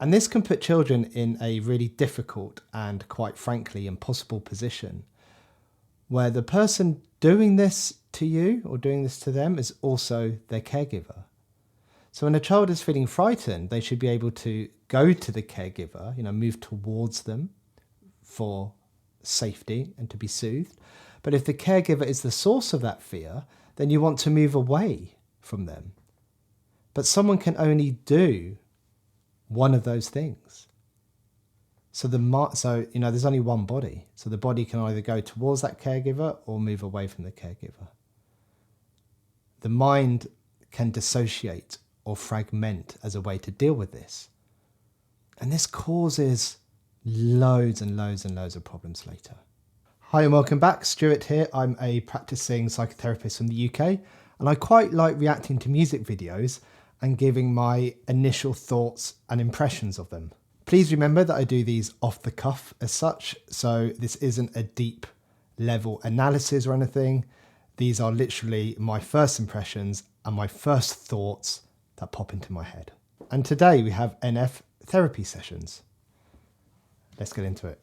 And this can put children in a really difficult and, quite frankly, impossible position where the person doing this to you or doing this to them is also their caregiver. So when a child is feeling frightened, they should be able to go to the caregiver, move towards them for safety and to be soothed. But if the caregiver is the source of that fear, then you want to move away from them. But someone can only do one of those things. So there's only one body. So the body can either go towards that caregiver or move away from the caregiver. The mind can dissociate or fragment as a way to deal with this. And this causes loads and loads and loads of problems later. Hi and welcome back, Stuart here. I'm a practicing psychotherapist from the UK, and I quite like reacting to music videos and giving my initial thoughts and impressions of them. Please remember that I do these off the cuff as such, so this isn't a deep level analysis or anything. These are literally my first impressions and my first thoughts that pop into my head. And today we have NF therapy sessions. Let's get into it.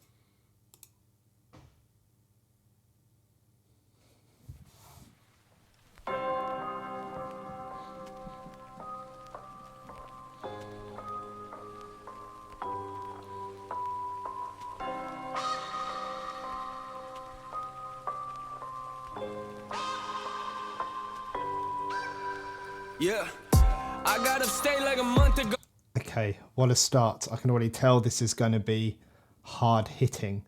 Yeah, I got up stay like a month ago. Okay, what a start. I can already tell this is going to be hard hitting.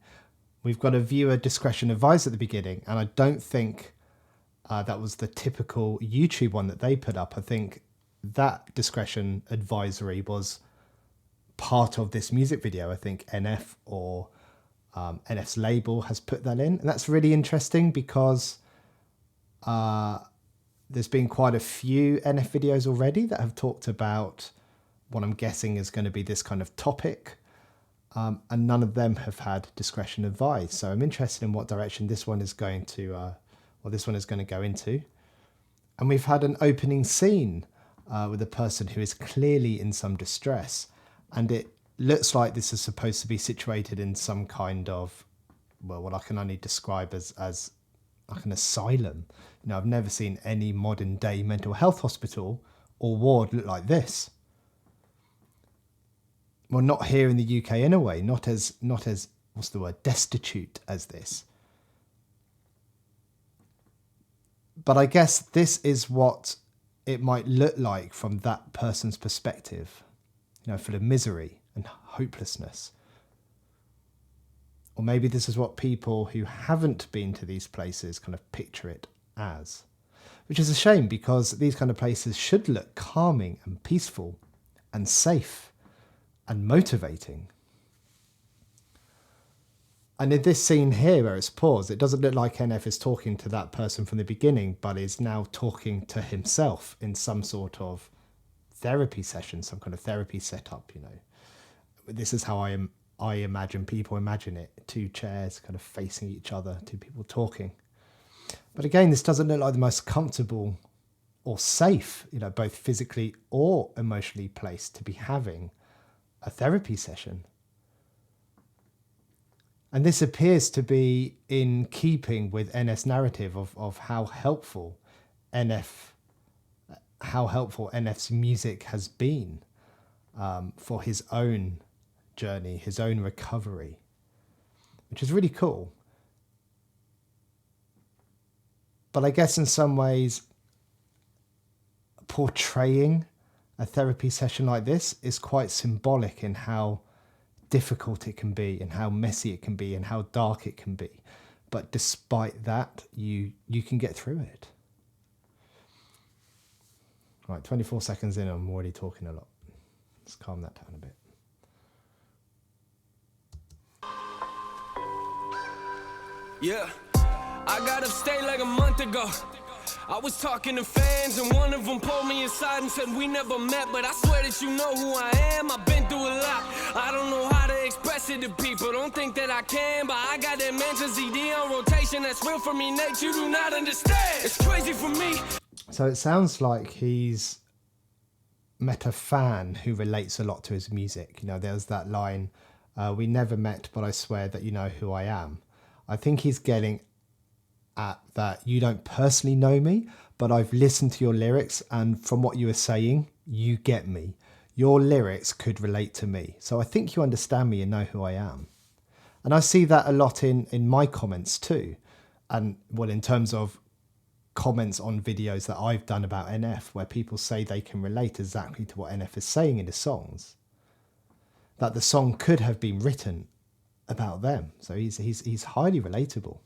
We've got a viewer discretion advised at the beginning, and I don't think that was the typical YouTube one that they put up. I think that discretion advisory was part of this music video. I think NF or NF's label has put that in, and that's really interesting because there's been quite a few NF videos already that have talked about what I'm guessing is going to be this kind of topic, and none of them have had discretion advised. So I'm interested in what direction this one is going to, go into. And we've had an opening scene with a person who is clearly in some distress, and it looks like this is supposed to be situated in some kind of, well, what I can only describe as like an asylum. I've never seen any modern day mental health hospital or ward look like this. Well, not here in the UK anyway, not as what's the word, destitute as this. But I guess this is what it might look like from that person's perspective, full of misery and hopelessness. Or maybe this is what people who haven't been to these places kind of picture it as, which is a shame because these kind of places should look calming and peaceful and safe and motivating. And in this scene here where it's paused, it doesn't look like NF is talking to that person from the beginning, but is now talking to himself in some sort of therapy session, some kind of therapy setup, This is how I imagine people imagine it. Two chairs kind of facing each other, two people talking. But again, this doesn't look like the most comfortable or safe, both physically or emotionally placed to be having a therapy session. And this appears to be in keeping with NF's narrative of how helpful NF's music has been for his own journey, his own recovery, which is really cool. But I guess in some ways, portraying a therapy session like this is quite symbolic in how difficult it can be and how messy it can be and how dark it can be. But despite that, you can get through it. Right, 24 seconds in, I'm already talking a lot. Let's calm that down a bit. Yeah, I got up stay like a month ago. I was talking to fans and one of them pulled me aside and said we never met, but I swear that you know who I am. I've been through a lot. I don't know how to express it to people. Don't think that I can, but I got that mansion CD on rotation. That's real for me, Nate. You do not understand. It's crazy for me. So it sounds like he's met a fan who relates a lot to his music. You know, there's that line, we never met, but I swear that you know who I am. I think he's getting at that you don't personally know me, but I've listened to your lyrics, and from what you were saying, you get me. Your lyrics could relate to me. So I think you understand me and know who I am. And I see that a lot in my comments too. And well, in terms of comments on videos that I've done about NF, where people say they can relate exactly to what NF is saying in his songs, that the song could have been written about them. So he's highly relatable.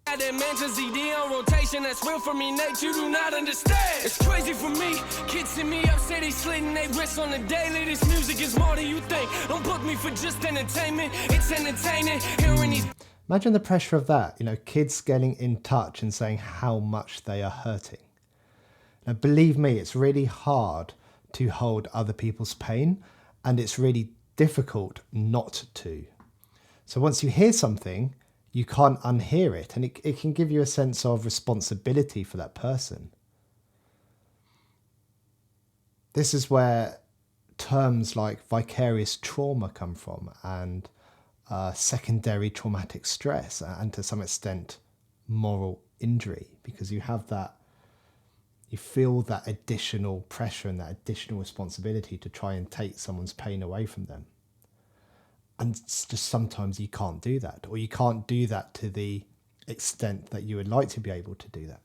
That mental CD on rotation, that's real for me, Nate, you do not understand. It's crazy for me, kids hit me up, say they slitting they wrists on the daily. This music is more than you think, don't book me for just entertainment, it's entertaining, hearing these. Imagine the pressure of that, you know, kids getting in touch and saying how much they are hurting. Now, believe me, it's really hard to hold other people's pain, and it's really difficult not to. So once you hear something, you can't unhear it, and it can give you a sense of responsibility for that person. This is where terms like vicarious trauma come from, and secondary traumatic stress, and to some extent moral injury, because you have that, you feel that additional pressure and that additional responsibility to try and take someone's pain away from them. And it's just sometimes you can't do that, or you can't do that to the extent that you would like to be able to do that.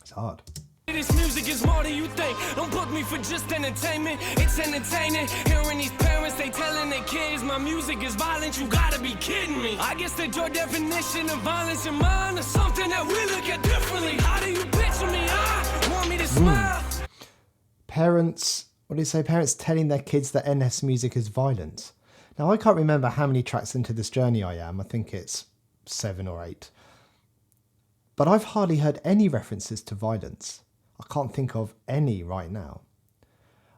It's hard. This music is more than you think, don't book me for just entertainment, it's entertaining, hearing these parents, they telling their kids my music is violent, you gotta be kidding me. I guess that your definition of violence in mine is something that we look at differently. How do you picture me? I want me to smile. Parents, what do you say? Parents telling their kids that NF's music is violent. Now, I can't remember how many tracks into this journey I am. I think it's 7 or 8. But I've hardly heard any references to violence. I can't think of any right now.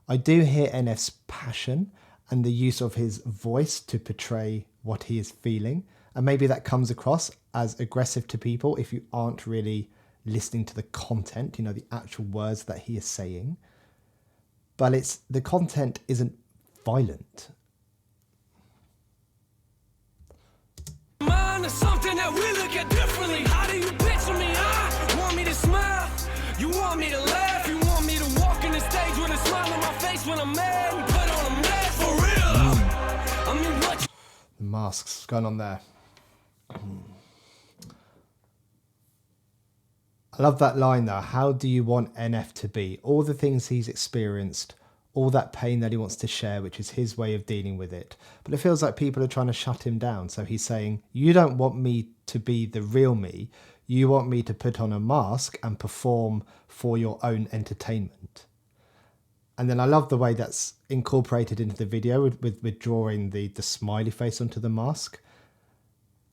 I do hear NF's passion and the use of his voice to portray what he is feeling. And maybe that comes across as aggressive to people if you aren't really listening to the content, you know, the actual words that he is saying. But the content isn't violent. Something that we look at differently. How do you picture me? I want me to smile. You want me to laugh. You want me to walk in the stage with a smile on my face when I'm mad and put on a mask for real. I mean, what? The masks, what's going on there? I love that line though. How do you want NF to be? All the things he's experienced, all that pain that he wants to share, which is his way of dealing with it. But it feels like people are trying to shut him down. So he's saying, you don't want me to be the real me. You want me to put on a mask and perform for your own entertainment. And then I love the way that's incorporated into the video with drawing the smiley face onto the mask.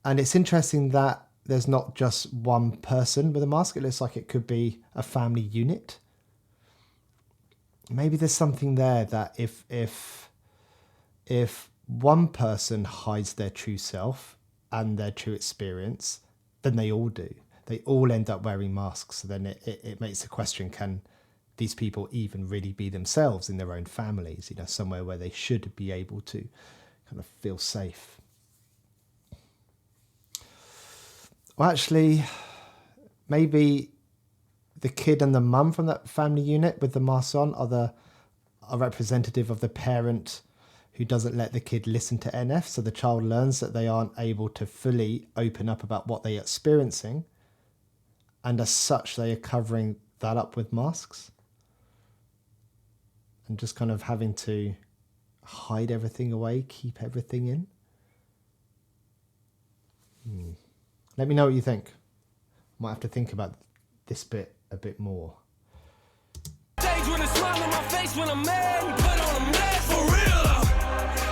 And it's interesting that there's not just one person with a mask. It looks like it could be a family unit. Maybe there's something there that if one person hides their true self and their true experience, then they all do. They all end up wearing masks. So then it makes the question, can these people even really be themselves in their own families, you know, somewhere where they should be able to kind of feel safe? Well, actually, maybe the kid and the mum from that family unit with the mask on are representative of the parent who doesn't let the kid listen to NF. So the child learns that they aren't able to fully open up about what they're experiencing. And as such, they are covering that up with masks. And just kind of having to hide everything away, keep everything in. Let me know what you think. Might have to think about this bit a bit more. With a smile on my face when I'm mad and put on a mask for real.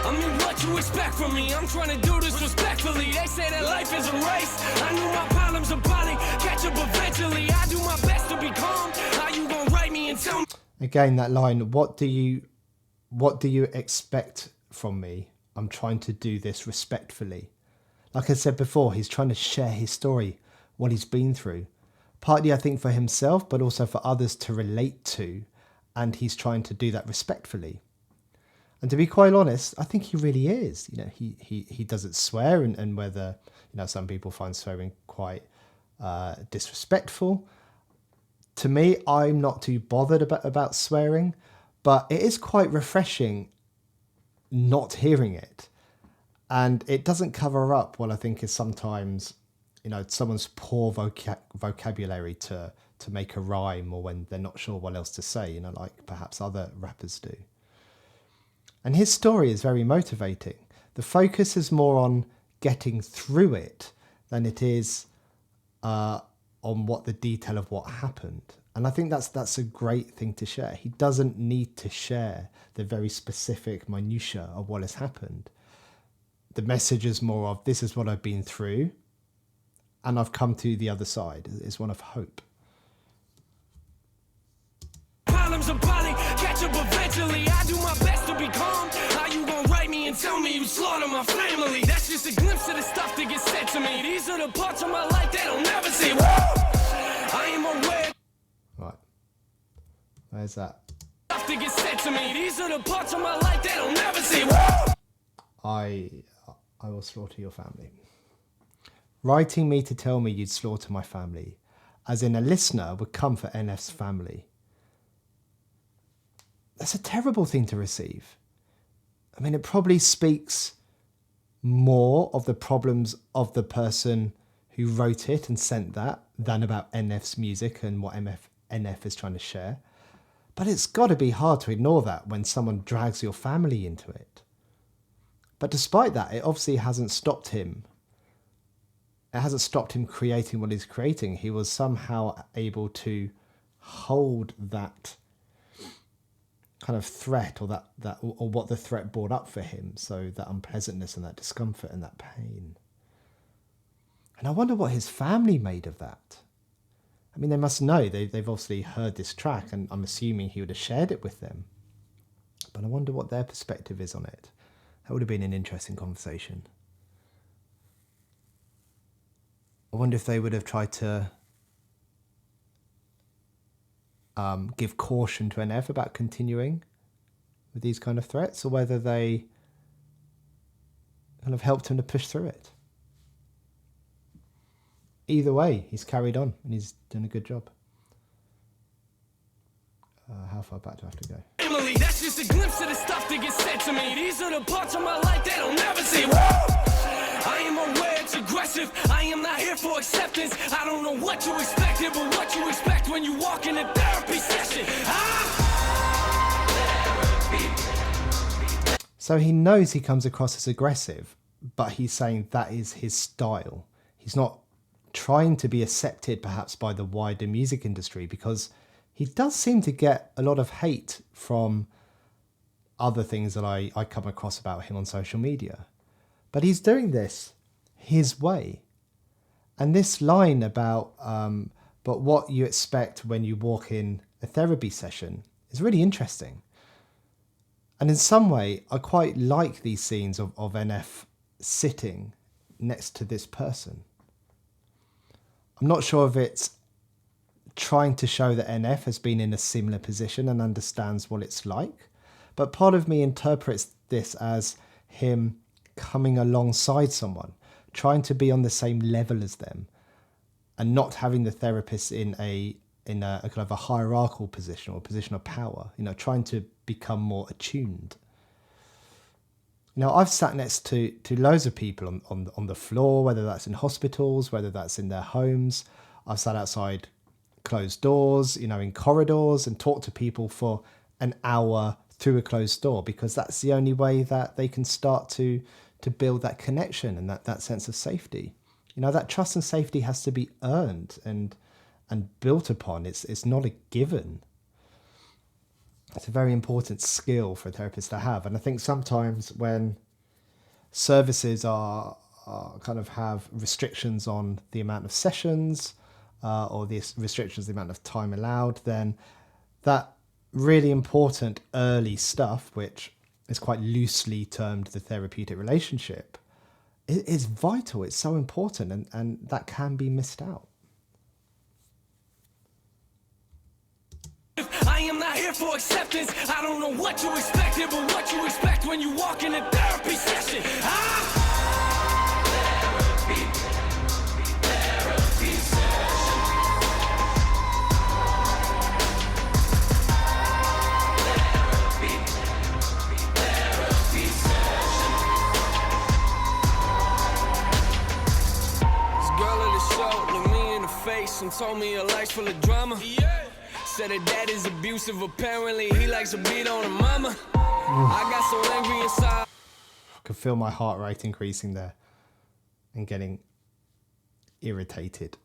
I mean, what you expect from me? I'm trying to do this respectfully. They say that life is a race. I knew my problems would probably catch up eventually. I do my best to be calm. How you gonna write me and tell me? Again, that line, what do you expect from me? I'm trying to do this respectfully. Like I said before, he's trying to share his story, what he's been through. Partly, I think, for himself, but also for others to relate to and he's trying to do that respectfully. And to be quite honest, I think he really is. You know, he doesn't swear, and whether, you know, some people find swearing quite disrespectful. To me, I'm not too bothered about swearing, but it is quite refreshing not hearing it. And it doesn't cover up what I think is sometimes, you know, someone's poor vocabulary to make a rhyme, or when they're not sure what else to say, you know, like perhaps other rappers do. And his story is very motivating. The focus is more on getting through it than it is on what the detail of what happened. And I think that's a great thing to share. He doesn't need to share the very specific minutiae of what has happened. The message is more of, this is what I've been through, and I've come to the other side. It's one of hope. Problems are probably catch up eventually. I do my best to be calm. How you gonna write me and tell me you slaughter my family? That's just a glimpse of the stuff that gets said to me. These are the parts of my life that I'll never see. I am aware. Right. Where's that? Stuff that gets said to me. These are the parts of my life that I'll never see. I will slaughter your family. Writing me to tell me you'd slaughter my family, as in a listener would come for NF's family. That's a terrible thing to receive. I mean, it probably speaks more of the problems of the person who wrote it and sent that than about NF's music and what NF is trying to share. But it's got to be hard to ignore that when someone drags your family into it. But despite that, it obviously hasn't stopped him. It hasn't stopped him creating what he's creating. He was somehow able to hold that kind of threat, or that or what the threat brought up for him. So that unpleasantness and that discomfort and that pain. And I wonder what his family made of that. I mean, they must know. They've obviously heard this track, and I'm assuming he would have shared it with them. But I wonder what their perspective is on it. That would have been an interesting conversation. I wonder if they would have tried to give caution to NF about continuing with these kind of threats, or whether they kind of helped him to push through it. Either way, he's carried on and he's done a good job. How far back do I have to go? Emily, that's just a glimpse of the stuff that gets said to me. These are the parts of my life that I'll never see. I am aware it's aggressive. I am not here for acceptance. I don't know what you expected, but what you expect when you walk in a therapy session. So he knows he comes across as aggressive, but he's saying that is his style. He's not trying to be accepted perhaps by the wider music industry, because he does seem to get a lot of hate from other things that I come across about him on social media. But he's doing this his way. And this line about, but what you expect when you walk in a therapy session is really interesting. And in some way, I quite like these scenes of NF sitting next to this person. I'm not sure if it's trying to show that NF has been in a similar position and understands what it's like, but part of me interprets this as him coming alongside someone, trying to be on the same level as them, and not having the therapist in a kind of a hierarchical position or a position of power, you know, trying to become more attuned. Now, I've sat next to loads of people on the floor, whether that's in hospitals, whether that's in their homes. I've sat outside closed doors, you know, in corridors, and talked to people for an hour through a closed door, because that's the only way that they can start to build that connection and that sense of safety. You know, that trust and safety has to be earned and built upon. It's not a given. It's a very important skill for a therapist to have. And I think sometimes when services are kind of have restrictions on the amount of sessions, or the restrictions, the amount of time allowed, then that really important early stuff, which is quite loosely termed the therapeutic relationship, is vital. It's so important, and that can be missed out. I am not here for acceptance. I don't know what you expected, but what you expect when you walk in a therapy session. And told me her life's full of drama. Said her dad is abusive, apparently he likes to beat on her mama. I got so angry inside. I could feel my heart rate increasing there and getting irritated.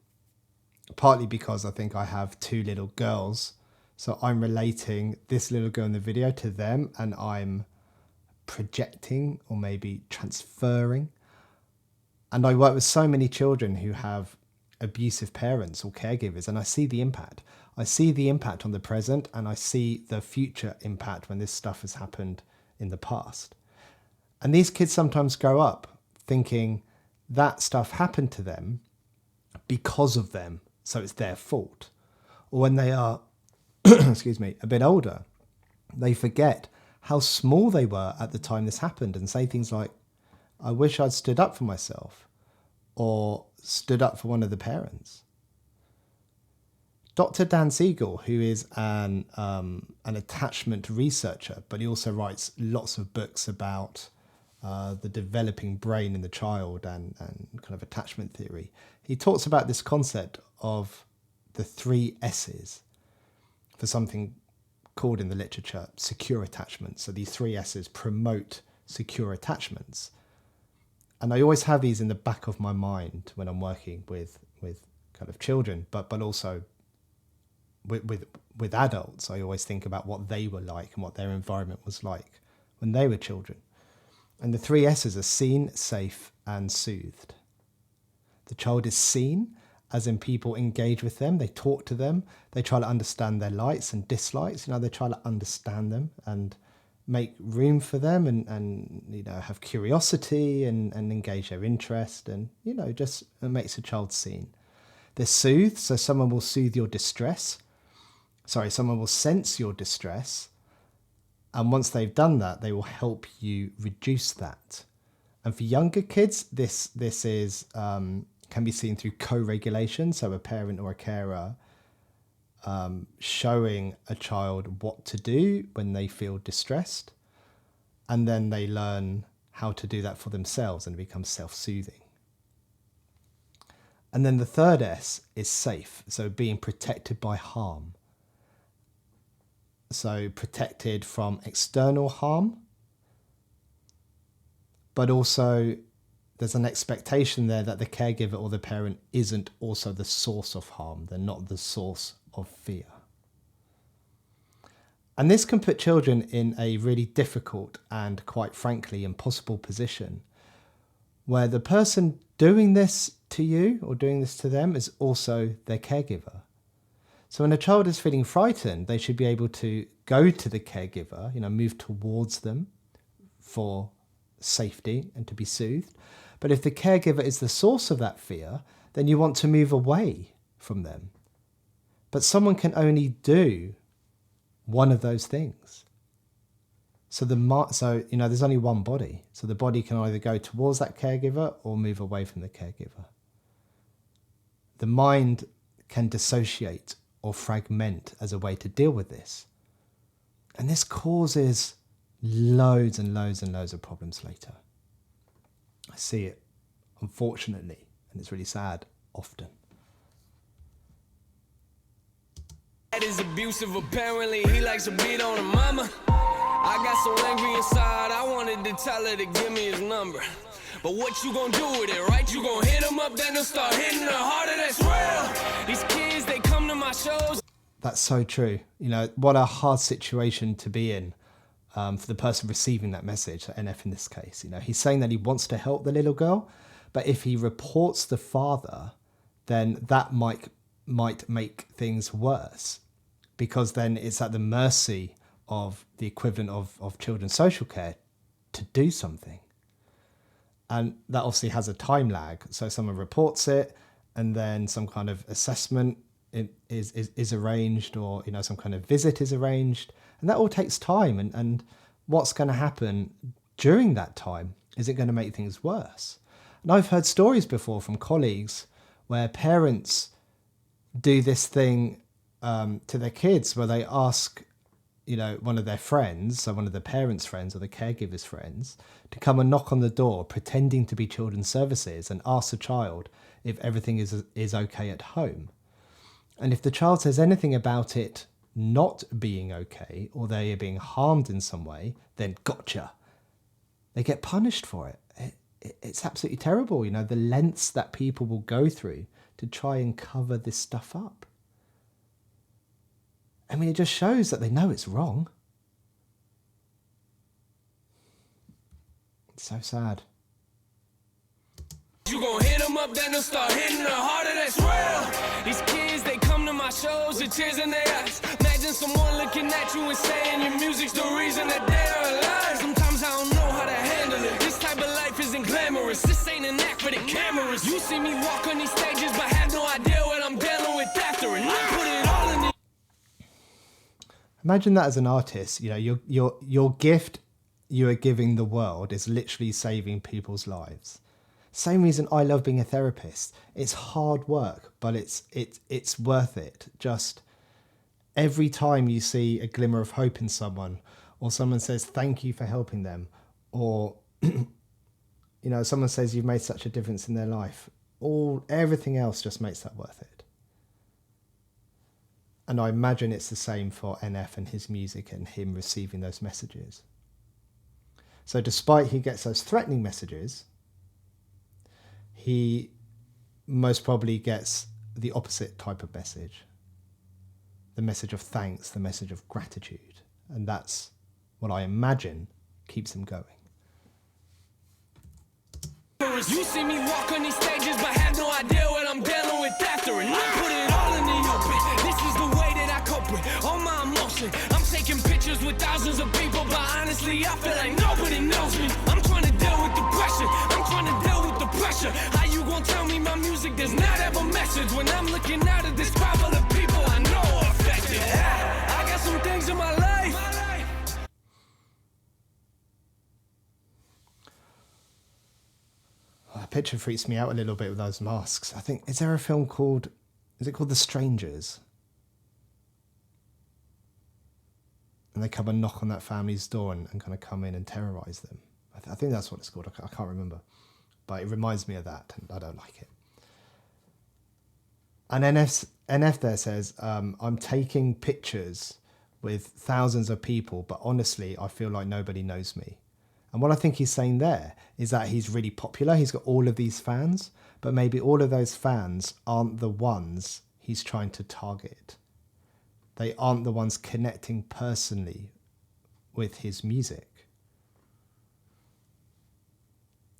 Partly because I think I have two little girls, so I'm relating this little girl in the video to them, and I'm projecting or maybe transferring. And I work with so many children who have abusive parents or caregivers, and I see the impact. I see the impact on the present, and I see the future impact when this stuff has happened in the past. And these kids sometimes grow up thinking that stuff happened to them because of them, so it's their fault. Or when they are excuse me, a bit older, they forget how small they were at the time this happened and say things like, I wish I'd stood up for myself, or stood up for one of the parents. Dr. Dan Siegel, who is an attachment researcher, but he also writes lots of books about the developing brain in the child and kind of attachment theory. He talks about this concept of the 3 S's for something called in the literature secure attachment. So these 3 S's promote secure attachments. And I always have these in the back of my mind when I'm working with kind of children, but also with adults. I always think about what they were like and what their environment was like when they were children. And the 3 S's are seen, safe, and soothed. The child is seen, as in people engage with them, they talk to them, they try to understand their likes and dislikes, they try to understand them and make room for them and have curiosity and engage their interest and, just it makes a child seen. They're soothed, so someone will soothe your distress. Someone will sense your distress. And once they've done that, they will help you reduce that. And for younger kids, this is can be seen through co-regulation. So a parent or a carer showing a child what to do when they feel distressed. And then they learn how to do that for themselves and become self-soothing. And then the 3rd S is safe. So being protected by harm. So protected from external harm, but also there's an expectation there that the caregiver or the parent isn't also the source of harm. They're not the source of fear. And this can put children in a really difficult and, quite frankly, impossible position where the person doing this to you or doing this to them is also their caregiver. So when a child is feeling frightened, they should be able to go to the caregiver, move towards them for safety and to be soothed. But if the caregiver is the source of that fear, then you want to move away from them. But someone can only do one of those things. So there's only one body. So the body can either go towards that caregiver or move away from the caregiver. The mind can dissociate or fragment as a way to deal with this. And this causes loads and loads and loads of problems later. I see it, unfortunately, and it's really sad, often. Dad is abusive, apparently he likes to beat on her mama. I got so angry inside, I wanted to tell her to give me his number. But what you gonna do with it, right? You gonna hit him up, then he'll start hitting her harder, that's real. These kids, they come to my shows. That's so true. What a hard situation to be in for the person receiving that message, NF in this case. He's saying that he wants to help the little girl, but if he reports the father, then that might make things worse, because then it's at the mercy of the equivalent of children's social care to do something. And that obviously has a time lag. So someone reports it, and then some kind of assessment is arranged, or some kind of visit is arranged, And that all takes time. And what's going to happen during that time? Is it going to make things worse? And I've heard stories before from colleagues where parents do this thing to their kids where they ask, one of their friends, so one of the parents' friends or the caregiver's friends, to come and knock on the door pretending to be children's services and ask the child if everything is okay at home. And if the child says anything about it not being okay or they are being harmed in some way, then gotcha. They get punished for it. It's absolutely terrible, the lengths that people will go through to try and cover this stuff up. I mean, it just shows that they know it's wrong. It's so sad. You gon' hit them up, then they'll start hitting her harder, that's real. These kids, they come to my shows with tears in their eyes. Imagine someone looking at you and saying your music's the reason that they're alive. Sometimes I don't know how to handle it. This type of life isn't glamorous. This ain't an act for the cameras. You see me walk on these stages, but have no idea what I'm dealing with after. And I put it all in the... Imagine that as an artist, your gift you are giving the world is literally saving people's lives. Same reason I love being a therapist. It's hard work, but it's worth it. Just every time you see a glimmer of hope in someone, or someone says thank you for helping them, or someone says you've made such a difference in their life, everything else just makes that worth it. And I imagine it's the same for NF and his music and him receiving those messages. So despite he gets those threatening messages, he most probably gets the opposite type of message. The message of thanks, the message of gratitude. And that's what I imagine keeps him going. You see me walk on these stages, but have no idea what I'm dealing with after. And I put it all in the open. This is the way that I cope with all my emotion. I'm taking pictures with thousands of people, but honestly, I feel like nobody knows me. I'm trying to deal with the pressure. I'm trying to deal with the pressure. How you gonna tell me my music does not have a message when I'm looking out at this crowd full of people I know are affected? I got some things in my life. That picture freaks me out a little bit with those masks. I think, is there a film called The Strangers? And they come and knock on that family's door and kind of come in and terrorise them. I think that's what it's called. I can't remember. But it reminds me of that, and I don't like it. And NF there says, I'm taking pictures with thousands of people, but honestly, I feel like nobody knows me. And what I think he's saying there is that he's really popular. He's got all of these fans, but maybe all of those fans aren't the ones he's trying to target. They aren't the ones connecting personally with his music.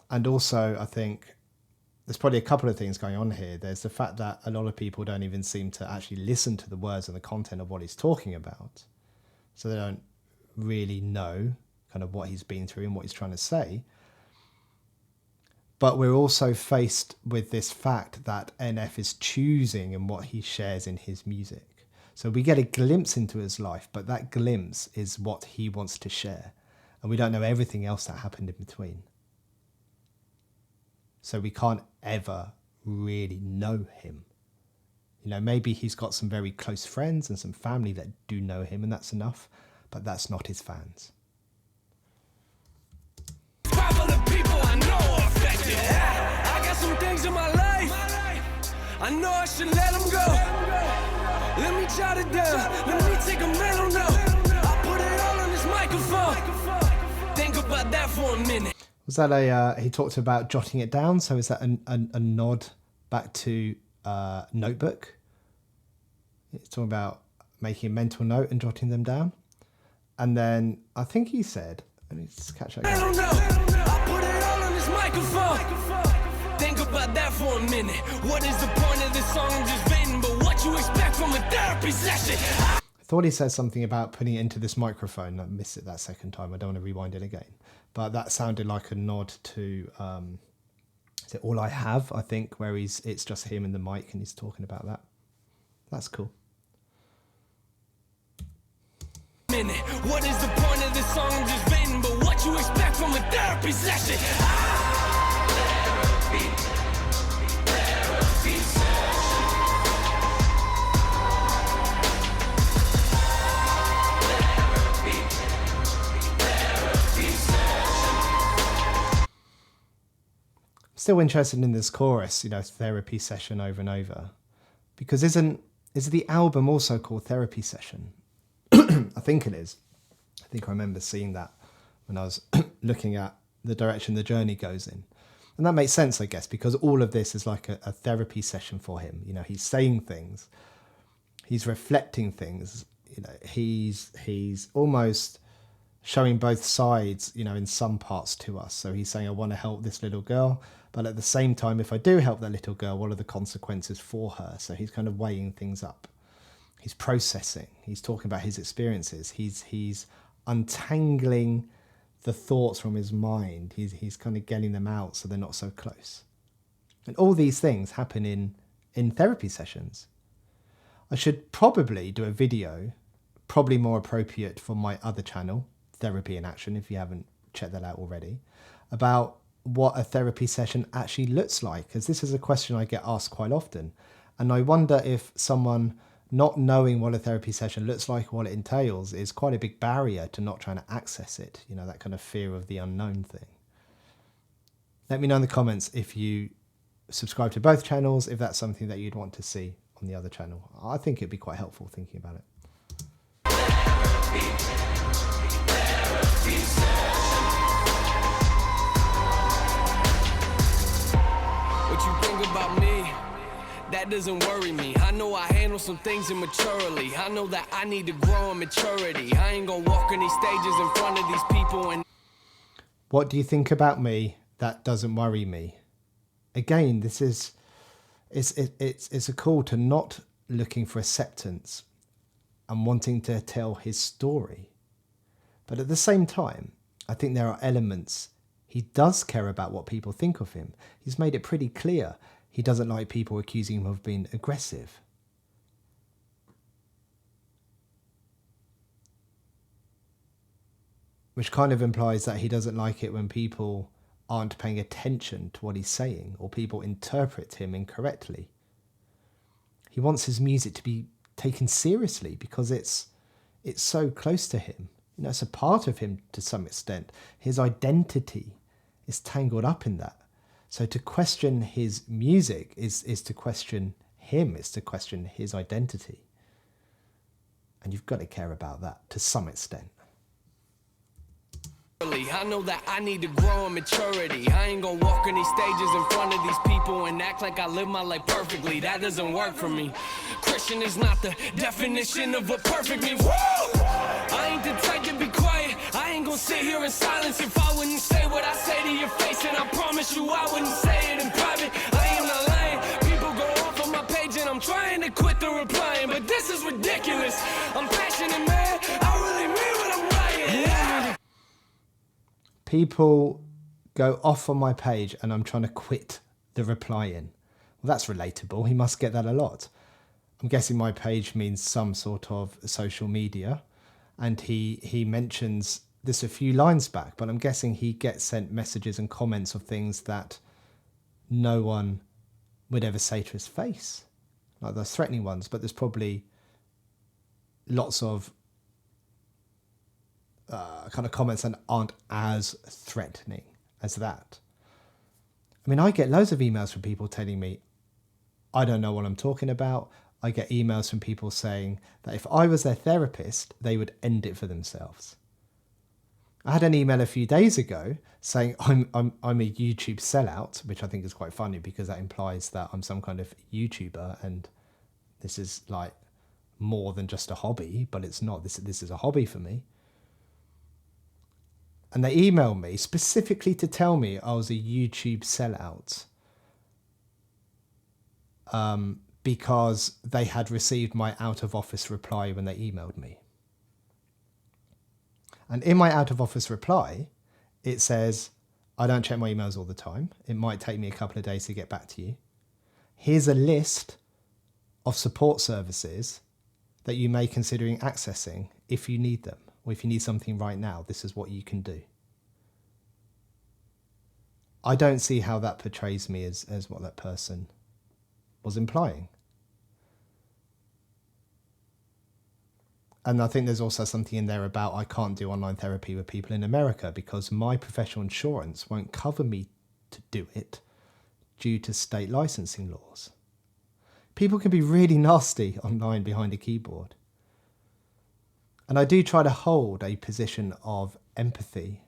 And also, I think there's probably a couple of things going on here. There's the fact that a lot of people don't even seem to actually listen to the words and the content of what he's talking about. So they don't really know kind of what he's been through and what he's trying to say. But we're also faced with this fact that NF is choosing in what he shares in his music. So we get a glimpse into his life, but that glimpse is what he wants to share. And we don't know everything else that happened in between. So we can't ever really know him. Maybe he's got some very close friends and some family that do know him, and that's enough, but that's not his fans. I got some things in my life. I know I should let them go. Let me jot it down. Let me take a mental note. I put it all on this microphone. Think about that for a minute. Was that he talked about jotting it down? So is that a nod back to Notebook? He's talking about making a mental note and jotting them down. And then I think he said, let me just catch that. I don't know. I put it all on this microphone. Think about that for a minute. What is the point of this song I'm just venting? But what you expect from a therapy session? I thought he said something about putting it into this microphone. I missed it that second time. I don't want to rewind it again. But that sounded like a nod to, is it All I Have, I think, where it's just him and the mic and he's talking about that. That's cool. What is the point of this song I'm just venting? But what you expect from a therapy session? Therapy session. Therapy session. Still interested in this chorus, therapy session over and over, because is the album also called Therapy Session? I think it is. I think I remember seeing that when I was looking at the direction the journey goes in. And that makes sense, I guess, because all of this is like a therapy session for him. He's saying things, he's reflecting things, he's almost showing both sides, in some parts to us. So he's saying, I want to help this little girl, but at the same time, if I do help that little girl, what are the consequences for her? So he's kind of weighing things up. He's processing. He's talking about his experiences. He's untangling the thoughts from his mind. He's kind of getting them out so they're not so close. And all these things happen in therapy sessions. I should probably do a video, probably more appropriate for my other channel, Therapy in Action, if you haven't checked that out already, about what a therapy session actually looks like, because this is a question I get asked quite often. And I wonder if someone not knowing what a therapy session looks like, what it entails, is quite a big barrier to not trying to access it, that kind of fear of the unknown thing. Let me know in the comments if you subscribe to both channels, if that's something that you'd want to see on the other channel. I think it'd be quite helpful thinking about it. What you think about me? That doesn't worry me. I know I handle some things immaturely. I know that I need to grow in maturity. I ain't gonna walk on these stages in front of these people and... What do you think about me? That doesn't worry me. Again, this is... It's a call to not looking for acceptance and wanting to tell his story. But at the same time, I think there are elements. He does care about what people think of him. He's made it pretty clear he doesn't like people accusing him of being aggressive. Which kind of implies that he doesn't like it when people aren't paying attention to what he's saying or people interpret him incorrectly. He wants his music to be taken seriously because it's so close to him. It's a part of him to some extent. His identity is tangled up in that. So to question his music is to question him, is to question his identity. And you've got to care about that to some extent. I know that I need to grow in maturity. I ain't gonna walk on these stages in front of these people and act like I live my life perfectly. That doesn't work for me. Christian is not the definition of a perfect me. Woo! I ain't the type to be quiet. I ain't gonna sit here in silence if I wouldn't say what I say to your face. And I promise you I wouldn't say it in private. I am not lying. People go off on my page and I'm trying to quit the replying. But this is ridiculous. I'm passionate, man. I really mean what I'm writing. Yeah. People go off on my page and I'm trying to quit the replying. Well, that's relatable. He must get that a lot. I'm guessing my page means some sort of social media. And he mentions this a few lines back, but I'm guessing he gets sent messages and comments of things that no one would ever say to his face. Like those threatening ones, but there's probably lots of kind of comments that aren't as threatening as that. I mean, I get loads of emails from people telling me, I don't know what I'm talking about. I get emails from people saying that if I was their therapist, they would end it for themselves. I had an email a few days ago saying I'm a YouTube sellout, which I think is quite funny because that implies that I'm some kind of YouTuber and this is like more than just a hobby, but it's not. This is a hobby for me. And they emailed me specifically to tell me I was a YouTube sellout because they had received my out-of-office reply when they emailed me. And in my out-of-office reply, it says, I don't check my emails all the time. It might take me a couple of days to get back to you. Here's a list of support services that you may considering accessing if you need them. or if you need something right now, this is what you can do. I don't see how that portrays me as what that person was implying. And I think there's also something in there about I can't do online therapy with people in America because my professional insurance won't cover me to do it due to state licensing laws. People can be really nasty online behind a keyboard. And I do try to hold a position of empathy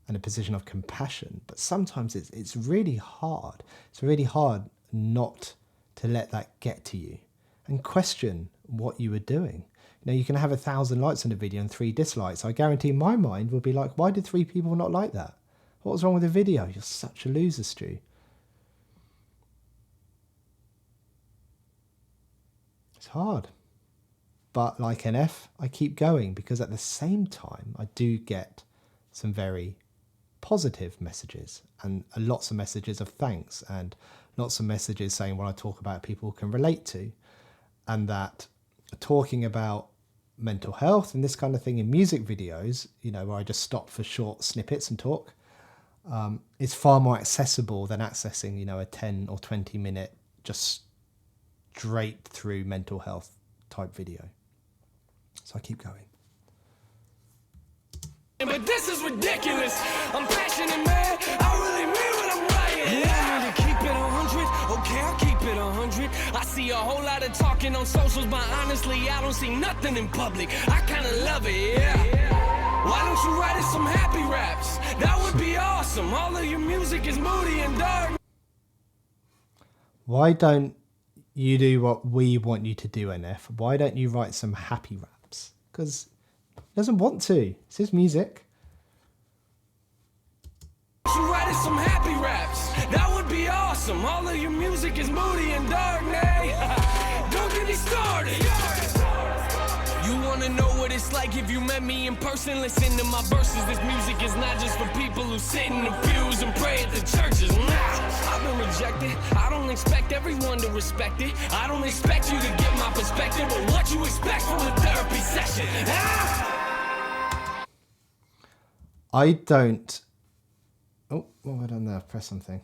and a position of compassion, but sometimes it's really hard. It's really hard not to let that get to you and question what you were doing. You know, you can have 1,000 likes on a video and 3 dislikes. I guarantee my mind will be like, why did 3 people not like that? What was wrong with the video? You're such a loser, Stu. It's hard. But like NF, I keep going because at the same time, I do get some very positive messages and lots of messages of thanks and lots of messages saying what I talk about people can relate to, and that talking about mental health and this kind of thing in music videos, you know, where I just stop for short snippets and talk, is far more accessible than accessing, you know, a 10 or 20 minute just straight through mental health type video. So I keep going. But this is ridiculous. I'm passionate, man. I really mean what I'm writing. You want me to keep it 100? Okay, I'll keep it 100. I see a whole lot of talking on socials, but honestly, I don't see nothing in public. I kind of love it, yeah. Why don't you write us some happy raps? That would be awesome. All of your music is moody and dark. Why don't you do what we want you to do, NF? Why don't you write some happy raps? Because he doesn't want to. It's his music. You write us some happy raps. That would be awesome. All of your music is moody and dark, man. Don't get me started. You wanna know what it's like if you met me in person? Listen to my verses. This music is not just for people who sit in the pews and pray at the churches. Nah, I've been rejected. I don't expect everyone to respect it. I don't expect you to get my perspective, but what you expect from a therapy session? I don't... Oh, what have I done there? I've pressed something.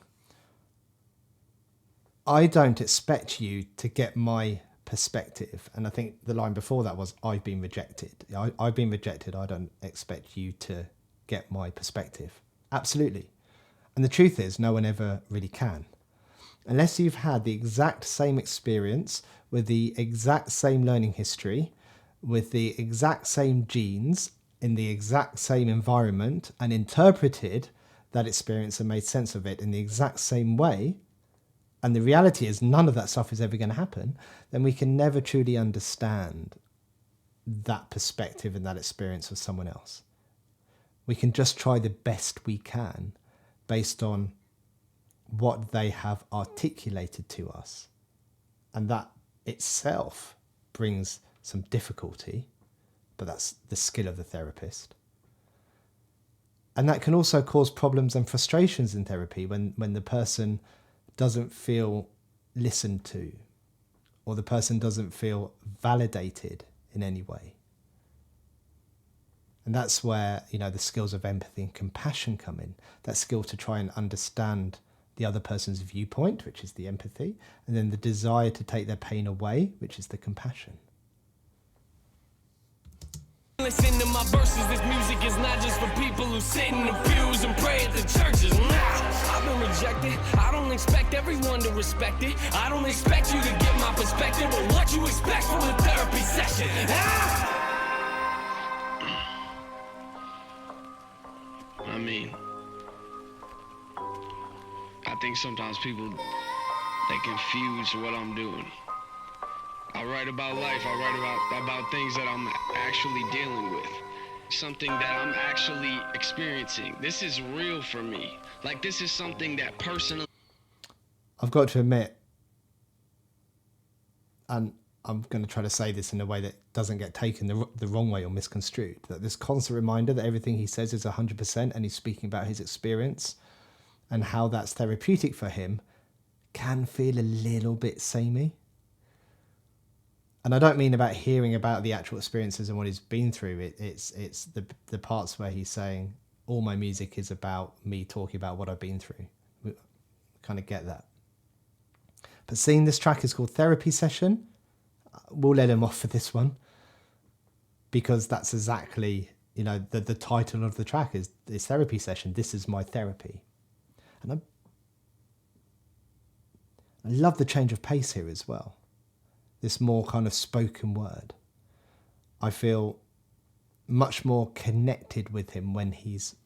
I don't expect you to get my perspective. And I think the line before that was, I've been rejected. I've been rejected. I don't expect you to get my perspective. Absolutely. And the truth is, no one ever really can. Unless you've had the exact same experience with the exact same learning history, with the exact same genes, in the exact same environment, and interpreted that experience and made sense of it in the exact same way, and the reality is none of that stuff is ever going to happen, then we can never truly understand that perspective and that experience of someone else. We can just try the best we can based on what they have articulated to us. And that itself brings some difficulty, but that's the skill of the therapist. And that can also cause problems and frustrations in therapy when the person doesn't feel listened to, or the person doesn't feel validated in any way. And that's where, you know, the skills of empathy and compassion come in. That skill to try and understand the other person's viewpoint, which is the empathy, and then the desire to take their pain away, which is the compassion. Listen to my verses. This music is not just for people who sit in the pews and pray at the churches. Nah, I've been rejected. I don't expect everyone to respect it. I don't expect you to get my perspective, but what you expect from a therapy session? I mean, I think sometimes people, they confuse what I'm doing. I write about life. I write about things that I'm actually dealing with. Something that I'm actually experiencing. This is real for me. Like, this is something that personally... I've got to admit, and I'm going to try to say this in a way that doesn't get taken the wrong way or misconstrued, that this constant reminder that everything he says is 100% and he's speaking about his experience and how that's therapeutic for him can feel a little bit samey. And I don't mean about hearing about the actual experiences and what he's been through. It's the parts where he's saying, all my music is about me talking about what I've been through. We kind of get that. But seeing this track is called Therapy Session, we'll let him off for this one, because that's exactly, the title of the track is Therapy Session. This is my therapy. And I love the change of pace here as well. This more kind of spoken word. I feel much more connected with him when he's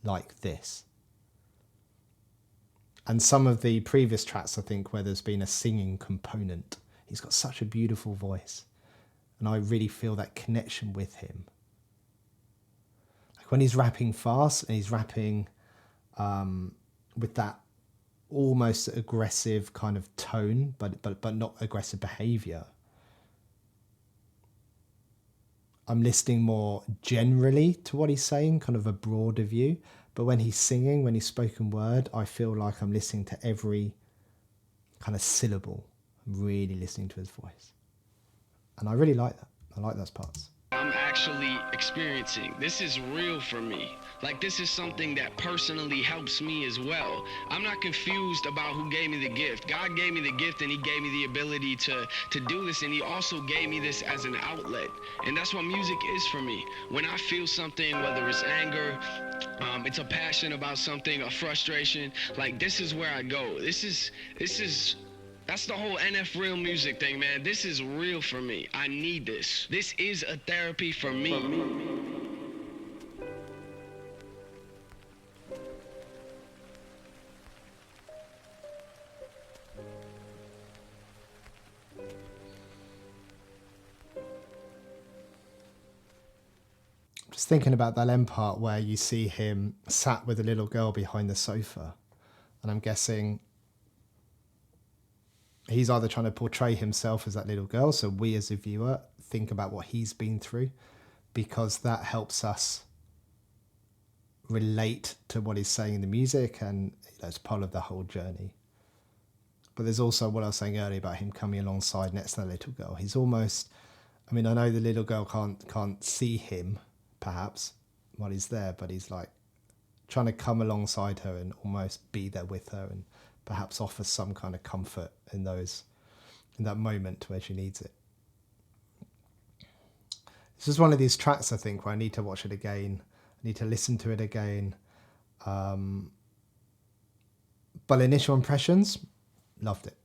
like this. And some of the previous tracks, I think, where there's been a singing component, he's got such a beautiful voice. And I really feel that connection with him. Like when he's rapping fast and he's rapping with that almost aggressive kind of tone, but not aggressive behaviour. I'm listening more generally to what he's saying, kind of a broader view. But when he's singing, when he's spoken word, I feel like I'm listening to every kind of syllable. I'm really listening to his voice. And I really like that. I like those parts. I'm actually experiencing. This is real for me. Like, this is something that personally helps me as well. I'm not confused about who gave me the gift. God gave me the gift, and he gave me the ability to do this, and he also gave me this as an outlet. And that's what music is for me. When I feel something, whether it's anger, it's a passion about something, a frustration, like, this is where I go. That's the whole NF real music thing, man. This is real for me. I need this. This is a therapy for me. Just thinking about that end part where you see him sat with a little girl behind the sofa. And I'm guessing he's either trying to portray himself as that little girl, so we as a viewer think about what he's been through, because that helps us relate to what he's saying in the music, and it's part of the whole journey. But there's also what I was saying earlier about him coming alongside next to the little girl. He's almost, I know the little girl can't see him, perhaps, while he's there, but he's like trying to come alongside her and almost be there with her, and perhaps offer some kind of comfort in that moment where she needs it. This is one of these tracks, I think, where I need to watch it again. I need to listen to it again. But initial impressions, loved it.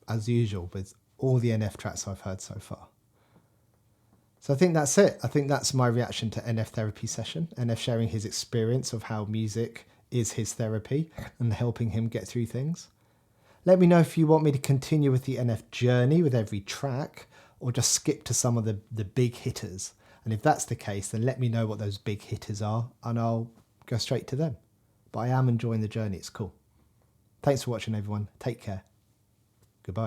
As usual with all the NF tracks I've heard so far. So I think that's it. I think that's my reaction to NF Therapy Session. NF sharing his experience of how music is his therapy and helping him get through things. Let me know if you want me to continue with the NF journey with every track, or just skip to some of the big hitters. And if that's the case, then let me know what those big hitters are, and I'll go straight to them. But I am enjoying the journey. It's cool. Thanks for watching, everyone. Take care. Goodbye.